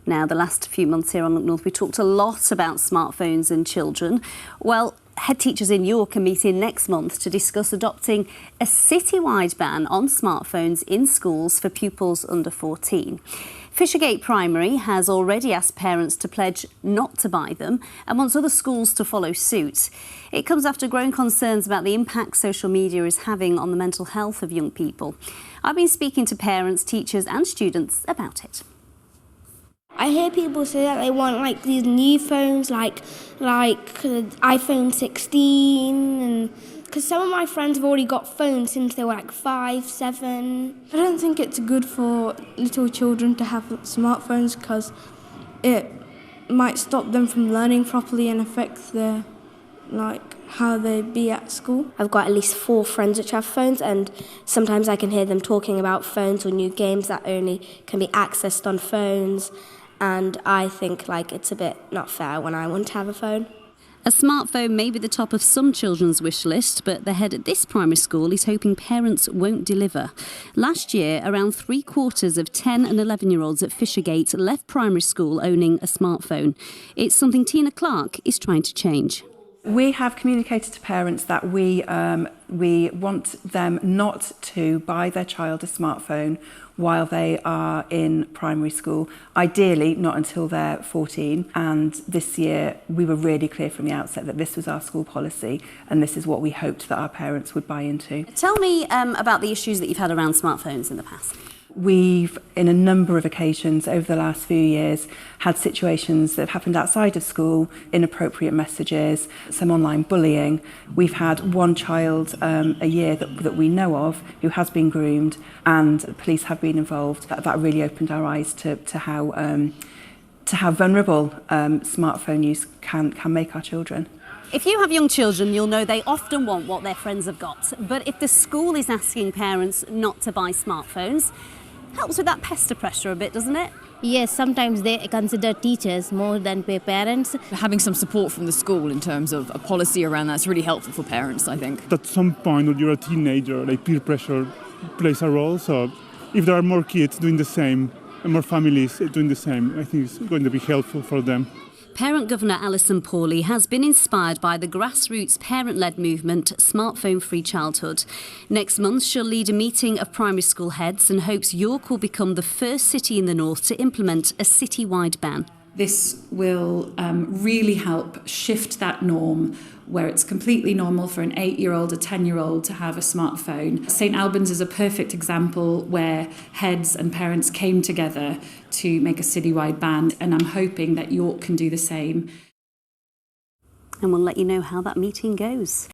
Now, the last few months here on Look North, we talked a lot about smartphones and children. Well, head teachers in York are meeting next month to discuss adopting a citywide ban on smartphones in schools for pupils under 14. Fishergate Primary has already asked parents to pledge not to buy them and wants other schools to follow suit. It comes after growing concerns about the impact social media is having on the mental health of young people. I've been speaking to parents, teachers and students about it. I hear people say that they want like these new phones, like iPhone 16, and because some of my friends have already got phones since they were like 5, 7. I don't think it's good for little children to have smartphones because it might stop them from learning properly and affect their how they be at school. I've got at least 4 friends which have phones, and sometimes I can hear them talking about phones or new games that only can be accessed on phones. And I think it's a bit not fair when I want to have a phone. A smartphone may be the top of some children's wish list, but the head at this primary school is hoping parents won't deliver. Last year, around 3/4 of 10 and 11-year-olds at Fishergate left primary school owning a smartphone. It's something Tina Clark is trying to change. We have communicated to parents that we want them not to buy their child a smartphone while they are in primary school, ideally not until they're 14. And this year we were really clear from the outset that this was our school policy and this is what we hoped that our parents would buy into. Tell me about the issues that you've had around smartphones in the past. We've, in a number of occasions over the last few years, had situations that have happened outside of school, inappropriate messages, some online bullying. We've had one child a year that we know of who has been groomed, and the police have been involved. That really opened our eyes to how vulnerable smartphone use can make our children. If you have young children, you'll know they often want what their friends have got. But if the school is asking parents not to buy smartphones, helps with that pester pressure a bit, doesn't it? Yes, sometimes they consider teachers more than parents. Having some support from the school in terms of a policy around that's really helpful for parents, I think. At some point when you're a teenager, peer pressure plays a role. So if there are more kids doing the same and more families doing the same, I think it's going to be helpful for them. Parent Governor Alison Pawley has been inspired by the grassroots parent-led movement Smartphone Free Childhood. Next month she'll lead a meeting of primary school heads and hopes York will become the first city in the north to implement a citywide ban. This will really help shift that norm where it's completely normal for an 8-year-old, a 10-year-old to have a smartphone. St Albans is a perfect example where heads and parents came together to make a citywide ban, and I'm hoping that York can do the same. And we'll let you know how that meeting goes.